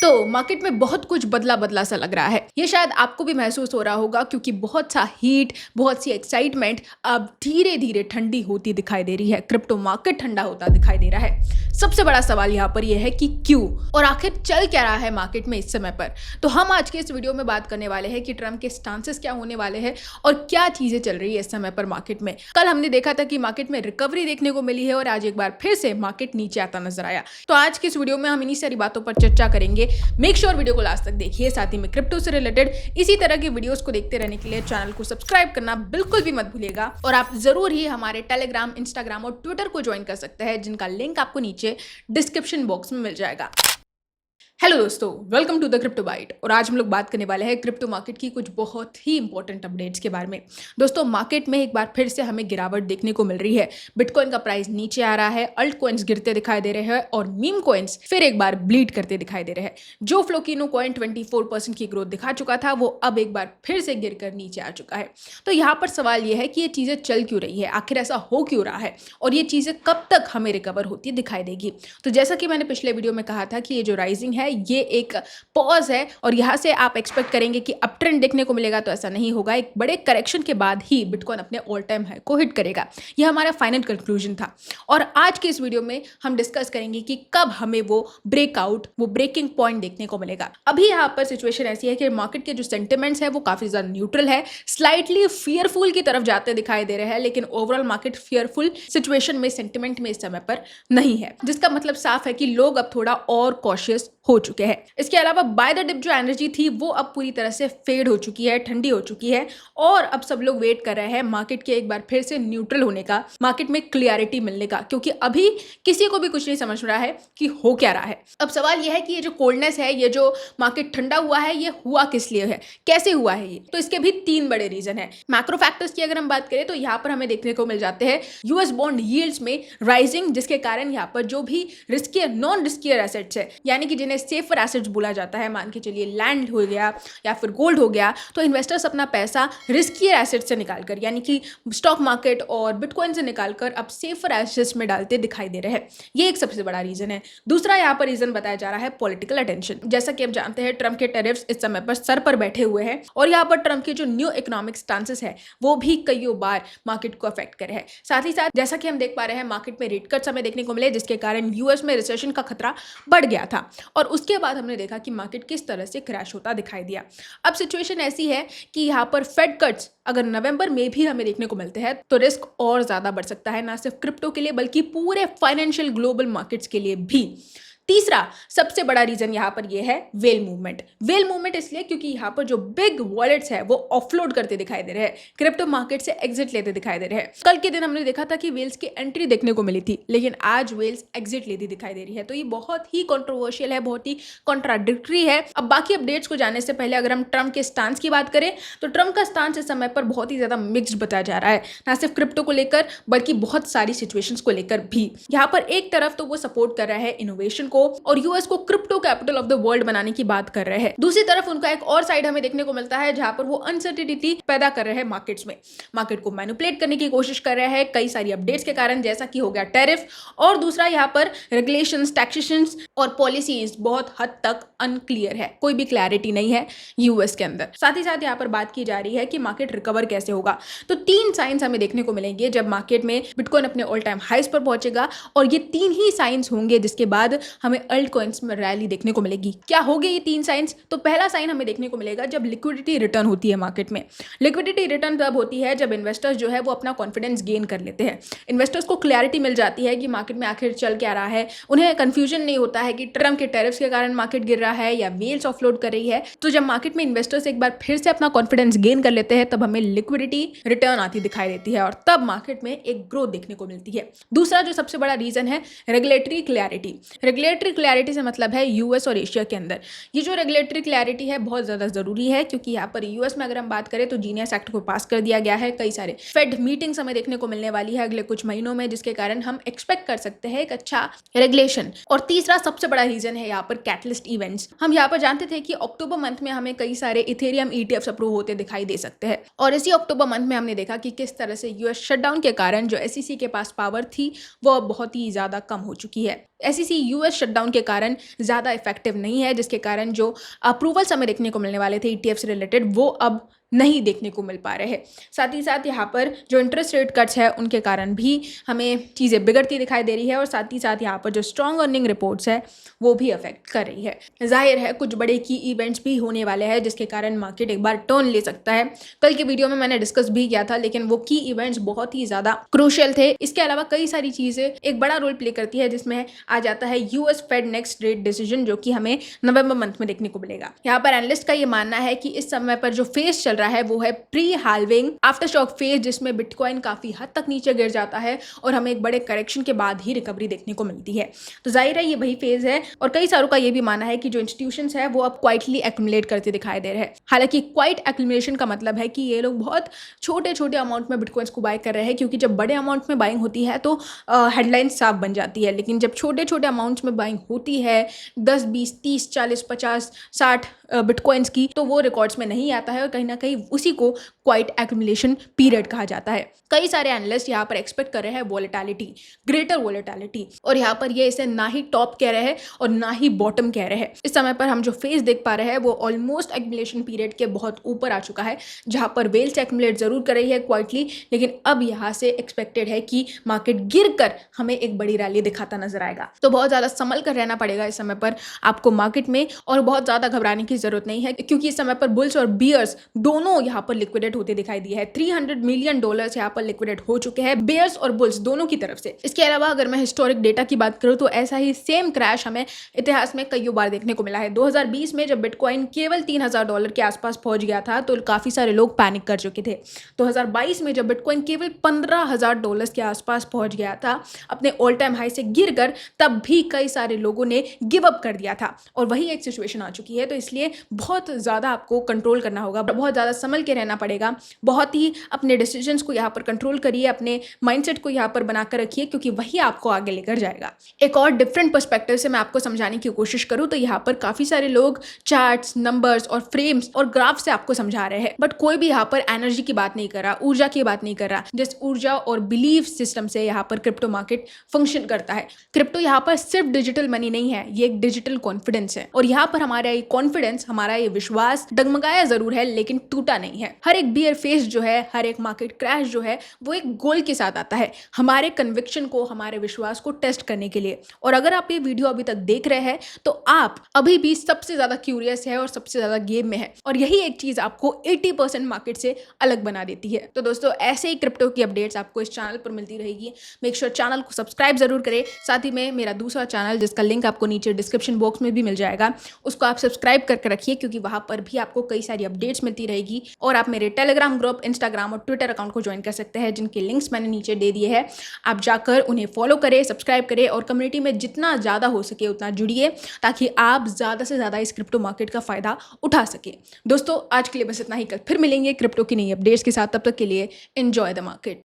दोस्तों मार्केट में बहुत कुछ बदला बदला सा लग रहा है। ये शायद आपको भी महसूस हो रहा होगा क्योंकि बहुत सा हीट, बहुत सी एक्साइटमेंट अब धीरे धीरे ठंडी होती दिखाई दे रही है। क्रिप्टो मार्केट ठंडा होता दिखाई दे रहा है। सबसे बड़ा सवाल यहाँ पर यह है कि क्यों और आखिर चल क्या रहा है मार्केट में इस समय पर। तो हम आज के इस वीडियो में बात करने वाले हैं कि ट्रम्प के स्टांसेस क्या होने वाले हैं और क्या चीजें चल रही है इस समय पर मार्केट में। कल हमने देखा था कि मार्केट में रिकवरी देखने को मिली है और आज एक बार फिर से मार्केट नीचे आता नजर आया। तो आज की इस वीडियो में हम इन्हीं सारी बातों पर चर्चा करेंगे। मेक श्योर वीडियो को लास्ट तक देखिए। साथ ही में क्रिप्टो से रिलेटेड इसी तरह की वीडियोस को देखते रहने के लिए चैनल को सब्सक्राइब करना बिल्कुल भी मत भूलिएगा और आप जरूर ही हमारे टेलीग्राम, इंस्टाग्राम और ट्विटर को ज्वाइन कर सकते हैं, जिनका लिंक आपको नीचे डिस्क्रिप्शन बॉक्स में मिल जाएगा। हेलो दोस्तों, welcome to the crypto byte. और आज हम लोग बात करने वाले हैं क्रिप्टो मार्केट की कुछ बहुत ही इंपॉर्टेंट अपडेट्स के बारे में। दोस्तों मार्केट में एक बार फिर से हमें गिरावट देखने को मिल रही है। बिटकॉइन का प्राइस नीचे आ रहा है, अल्ट कॉइन्स गिरते दिखाई दे रहे हैं और मीम कॉइन्स फिर एक बार ब्लीड करते दिखाई दे रहे हैं। जो फ्लोकिनो कॉइन 24% की ग्रोथ दिखा चुका था वो अब एक बार फिर से गिरकर नीचे आ चुका है। तो यहाँ पर सवाल ये है कि ये चीजें चल क्यों रही है, आखिर ऐसा हो क्यों रहा है और ये चीजें कब तक हमें रिकवर होती दिखाई देगी। तो जैसा कि मैंने पिछले वीडियो में कहा था कि ये जो राइजिंग है ये एक पॉज है और यहां से आप एक्सपेक्ट करेंगे कि अप ट्रेंड देखने को मिलेगा, तो ऐसा नहीं होगा। एक बड़े करेक्शन के बाद ही बिटकॉइन अपने ऑल टाइम हाई को हिट करेगा। यह हमारा फाइनल कंक्लूजन था और आज के इस वीडियो में हम डिस्कस करेंगे कि कब हमें वो ब्रेकआउट, वो ब्रेकिंग पॉइंट देखने को मिलेगा। अभी यहाँ पर सिचुएशन ऐसी है कि मार्केट के जो सेंटिमेंट्स है वो काफी ज्यादा न्यूट्रल है, स्लाइटली फियरफुल की तरफ जाते दिखाई दे रहे हैं, लेकिन ओवरऑल मार्केट फियरफुल सिचुएशन में, सेंटिमेंट में इस समय पर नहीं है, जिसका मतलब साफ है कि लोग अब थोड़ा और कॉशियस हो चुके हैं। इसके अलावा बाय द डिप जो एनर्जी थी वो अब पूरी तरह से फेड हो चुकी है, ठंडी हो चुकी है और अब सब लोग वेट कर रहे हैं मार्केट के एक बार फिर से न्यूट्रल होने का, मार्केट में क्लियरिटी मिलने का, क्योंकि अभी किसी को भी कुछ नहीं समझ रहा है कि हो क्या रहा है। अब सवाल यह है कि ये जो कोल्डनेस है, ये जो मार्केट ठंडा हुआ है, ये हुआ किस लिए है, कैसे हुआ है ये। तो इसके भी तीन बड़े रीजन है। मैक्रो फैक्टर्स की अगर हम बात करें तो यहाँ पर हमें देखने को मिल जाते हैं यूएस बॉन्ड यील्ड्स में राइजिंग, जिसके कारण यहाँ पर जो भी रिस्कियर, नॉन रिस्कियर एसेट्स है, यानी कि जिन्हें सेफर एसेट्स बोला जाता है, मान के चलिए लैंड हो गया या फिर गोल्ड हो गया, तो इन्वेस्टर्स अपना पैसा रिस्कियर एसेट्स से निकालकर, यानी कि स्टॉक मार्केट और बिटकॉइन से निकालकर अब सेफर एसेट्स में डालते दिखाई दे रहे हैं। ये एक सबसे बड़ा रीजन है। दूसरा यहाँ पर रीजन बताया जा रहा है पॉलिटिकल अटेंशन। जैसा कि आप जानते हैं ट्रम्प के टैरिफ्स इस समय पर सर पर बैठे हुए हैं और यहाँ पर ट्रम्प के जो न्यू इकोनॉमिक स्टांसेस है वो भी कईयों बार मार्केट को अफेक्ट करे हैं। साथ ही साथ जैसा कि हम देख पा रहे हैं मार्केट में रेट कट्स हमें देखने को मिले, जिसके कारण यूएस में रिसेशन का खतरा बढ़ गया था और उसके बाद हमने देखा कि मार्केट किस तरह से क्रैश होता दिखाई दिया। अब सिचुएशन ऐसी है कि यहाँ पर फेड कट्स अगर नवंबर में भी हमें देखने को मिलते हैं तो रिस्क और ज्यादा बढ़ सकता है, ना सिर्फ क्रिप्टो के लिए बल्कि पूरे फाइनेंशियल ग्लोबल मार्केट्स के लिए भी। तीसरा सबसे बड़ा रीजन यहाँ पर यह है वेल मूवमेंट। वेल मूवमेंट इसलिए क्योंकि यहाँ पर जो बिग वॉलेट्स है वो ऑफलोड करते दिखाई दे रहे हैं, क्रिप्टो मार्केट से एग्जिट लेते दिखाई दे रहे हैं। कल के दिन हमने देखा था कि वेल्स की एंट्री देखने को मिली थी, लेकिन आज वेल्स एग्जिट लेती दिखाई दे रही है। तो ये बहुत ही कंट्रोवर्शियल है, बहुत ही कॉन्ट्राडिक्टरी है। अब बाकी अपडेट्स को जानने से पहले अगर हम ट्रम्प के स्टांस की बात करें तो ट्रम्प का स्टांस इस समय पर बहुत ही ज्यादा मिक्स्ड बताया जा रहा है, ना सिर्फ क्रिप्टो को लेकर बल्कि बहुत सारी सिचुएशंस को लेकर भी। यहाँ पर एक तरफ तो वो सपोर्ट कर रहा है इनोवेशन को और यूएस को crypto capital of the world बनाने की बात कर रहे हैं। दूसरी तरफ उनका एक और साइड हमें देखने को मिलता है जहां पर वो अनसर्टेनिटी पैदा कर रहे हैं मार्केट्स में, मार्केट को मैनिपुलेट करने की कोशिश कर रहे हैं कई सारी अपडेट्स के कारण, जैसा कि हो गया टैरिफ और दूसरा यहाँ पर रेगुलेशंस, टैक्सेशंस और पॉलिसीज बहुत हद तक अनक्लियर है, कोई भी क्लैरिटी नहीं है यूएस के अंदर। साथ ही साथ यहाँ पर बात की जा रही है कि मार्केट रिकवर कैसे होगा। तो तीन साइंस हमें देखने को मिलेंगे जब मार्केट में बिटकॉइन अपने ऑल टाइम हाइस पर पहुंचेगा और ये तीन ही साइंस होंगे जिसके बाद हमें अल्ट कॉइन्स में रैली देखने को मिलेगी। क्या होंगे ये तीन साइंस? तो पहला साइन हमें देखने को मिलेगा जब लिक्विडिटी रिटर्न होती है मार्केट में। लिक्विडिटी रिटर्न तब होती है जब इन्वेस्टर्स जो है वो अपना कॉन्फिडेंस गेन कर लेते हैं, इन्वेस्टर्स को क्लैरिटी मिल जाती है कि मार्केट में आखिर चल क्या रहा है, उन्हें कंफ्यूजन नहीं होता है कि ट्रम्प के टैरिफ्स के कारण मार्केट गिर रहा है या वेल्स ऑफलोड कर रही है। तो जब मार्केट में इन्वेस्टर्स एक बार फिर से अपना कॉन्फिडेंस गेन कर लेते हैं तब हमें लिक्विडिटी रिटर्न आती दिखाई देती है और तब मार्केट में एक ग्रोथ देखने को मिलती है। दूसरा जो सबसे बड़ा रीजन है रेगुलेटरी क्लैरिटी। रेगुलेटरी क्लैरिटी से मतलब है यूएस और एशिया के अंदर ये जो रेगुलेटरी क्लैरिटी है बहुत ज्यादा जरूरी है, क्योंकि यहाँ पर यूएस में अगर हम बात करें तो जीनियस एक्ट को पास कर दिया गया है। कई सारे फेड मीटिंग्स हमें देखने को मिलने वाली है अगले कुछ महीनों में, जिसके कारण हम एक्सपेक्ट कर सकते हैं एक अच्छा रेगुलेशन। और तीसरा सबसे बड़ा रीजन है यहाँ पर कैटलिस्ट इवेंट्स। हम यहाँ पर जानते थे कि अक्टूबर मंथ में हमें कई सारे इथेरियम ईटीएफ्स अप्रूव होते दिखाई दे सकते हैं और इसी अक्टूबर मंथ में हमने देखा कि किस तरह से यूएस शटडाउन के कारण जो एसईसी के पास पावर थी वो बहुत ही ज्यादा कम हो चुकी है। एसईसी यूएस शटडाउन के कारण ज़्यादा इफेक्टिव नहीं है, जिसके कारण जो अप्रूवल्स हमें देखने को मिलने वाले थे ईटीएफ से रिलेटेड वो अब नहीं देखने को मिल पा रहे हैं। साथ ही साथ यहाँ पर जो इंटरेस्ट रेट कट्स है उनके कारण भी हमें चीज़ें बिगड़ती दिखाई दे रही है और साथ ही साथ यहाँ पर जो स्ट्रॉन्ग अर्निंग रिपोर्ट्स है वो भी अफेक्ट कर रही है। जाहिर है कुछ बड़े की इवेंट्स भी होने वाले हैं जिसके कारण मार्केट एक बार टर्न ले सकता है। कल के वीडियो में मैंने डिस्कस भी किया था, लेकिन वो की इवेंट्स बहुत ही ज़्यादा क्रूशियल थे। इसके अलावा कई सारी चीज़ें एक बड़ा रोल प्ले करती है, जिसमें आ जाता है US Fed next rate decision, जो कि हमें नवंबर मंथ में देखने को मिलेगा। यहाँ पर एनालिस्ट का ये मानना है कि इस समय पर जो फेज चल रहा है वो है pre halving after shock phase, जिसमें बिटकॉइन काफी हद तक नीचे गिर जाता है और हमें एक बड़े करेक्शन के बाद ही रिकवरी देखने को मिलती है। तो जाहिर है ये वही फेज है और कई सारों का ये भी मानना है कि जो इंस्टीट्यूशंस है वो अब क्वाइटली एक्यूमुलेट करते दिखाई दे रहे हैं। हालांकि क्वाइट एक्यूमुलेशन का मतलब है कि ये लोग बहुत छोटे छोटे अमाउंट में बिटकॉइंस को बाय कर रहे हैं, क्योंकि जब बड़े अमाउंट में बाइंग होती है तो हेडलाइन साफ बन जाती है, लेकिन जब छोटे छोटे अमाउंट्स में बाइंग होती है 10, 20, 30, 40, 50, 60 बिटकॉइंस की, तो वो रिकॉर्ड्स में नहीं आता है और कहीं ना कहीं उसी को क्वाइट एक्यूमुलेशन पीरियड कहा जाता है। कई सारे एनालिस्ट यहाँ पर एक्सपेक्ट कर रहे हैं वोलेटिलिटी, ग्रेटर वोलेटिलिटी, और यहाँ पर ये इसे ना ही टॉप कह रहे हैं और ना ही बॉटम कह रहे हैं। इस समय पर हम जो फेज देख पा रहे हैं वो ऑलमोस्ट एक्यूमुलेशन पीरियड के बहुत ऊपर आ चुका है, जहाँ पर वेल्स एक्यूमुलेट जरूर कर रही है क्वाइटली, लेकिन अब यहाँ से एक्सपेक्टेड है कि मार्केट गिर कर हमें एक बड़ी रैली दिखाता नजर आएगा। तो बहुत ज्यादा संभल कर रहना पड़ेगा इस समय पर आपको मार्केट में, और बहुत ज्यादा घबराने की जरूरत नहीं है, क्योंकि इस समय पर बुल्स और बियर्स दोनों यहाँ पर लिक्विडेट होते दिखाई दिए हैं। $300 मिलियन यहाँ पर लिक्विडेट हो चुके हैं बेयर्स और बुल्स दोनों की तरफ से। इसके अलावा अगर मैं हिस्टोरिक डेटा की बात करूं तो ऐसा ही सेम क्रैश हमें इतिहास में कई बार देखने को मिला है। 2020 में जब बिटकॉइन केवल $3000 के आसपास पहुंच गया था तो काफी सारे लोग पैनिक कर चुके थे। 2022 में जब बिटकॉइन केवल $15,000 के आसपास पहुंच गया था अपने ऑल टाइम हाई से गिर कर, तब भी कई सारे लोगों ने गिव अप कर दिया था और वही एक सिचुएशन आ चुकी है। तो इसलिए बहुत ज्यादा आपको कंट्रोल करना होगा, बहुत ज्यादा संभल के रहना पड़ेगा, बहुत ही अपने डिसीजंस को यहाँ पर कंट्रोल करिए, अपने माइंडसेट को यहाँ पर बनाकर रखिए, क्योंकि वही आपको आगे लेकर जाएगा। एक और डिफरेंट पर्सपेक्टिव से मैं आपको समझाने की कोशिश करूँ तो यहाँ पर काफी सारे लोग चार्ट्स, नंबर्स और फ्रेम्स और ग्राफ से आपको समझा रहे हैं, बट कोई भी यहाँ पर एनर्जी की बात नहीं कर रहा, ऊर्जा की बात नहीं कर रहा। जिस ऊर्जा और बिलीफ सिस्टम से यहाँ पर क्रिप्टो मार्केट फंक्शन करता है, क्रिप्टो यहाँ पर सिर्फ डिजिटल मनी नहीं है, ये एक डिजिटल कॉन्फिडेंस है। और यहाँ पर हमारा ये कॉन्फिडेंस, हमारा ये विश्वास डगमगाया जरूर है लेकिन टूटा नहीं है। हर एक बियर फेस जो है, हर एक मार्केट क्रैश जो है, वो एक गोल के साथ आता है, हमारे कन्विक्शन को, हमारे विश्वास को टेस्ट करने के लिए। और अगर आप ये वीडियो अभी तक देख रहे हैं तो आप अभी भी सबसे ज्यादा क्यूरियस है और सबसे ज्यादा गेम में है, और यही एक चीज आपको 80% मार्केट से अलग बना देती है। तो दोस्तों ऐसे ही क्रिप्टो की अपडेट्स आपको इस चैनल पर मिलती रहेगी। मेक श्योर चैनल को सब्सक्राइब जरूर करें, साथ ही में मेरा दूसरा चैनल जिसका लिंक आपको नीचे डिस्क्रिप्शन बॉक्स में भी मिल जाएगा, उसको आप सब्सक्राइब करके रखिए, क्योंकि वहां पर भी आपको कई सारी अपडेट्स मिलती रहेगी। और आप मेरे टेलीग्राम ग्रुप, इंस्टाग्राम और ट्विटर अकाउंट को ज्वाइन कर सकते हैं, जिनके लिंक्स मैंने नीचे दे दिए हैं। आप जाकर उन्हें फॉलो करें, सब्सक्राइब करें और कम्युनिटी में जितना ज़्यादा हो सके उतना जुड़िए, ताकि आप ज़्यादा से ज़्यादा इस क्रिप्टो मार्केट का फ़ायदा उठा सके। दोस्तों आज के लिए बस इतना ही, कल फिर मिलेंगे क्रिप्टो की नई अपडेट्स के साथ। तब तक के लिए एंजॉय द मार्केट।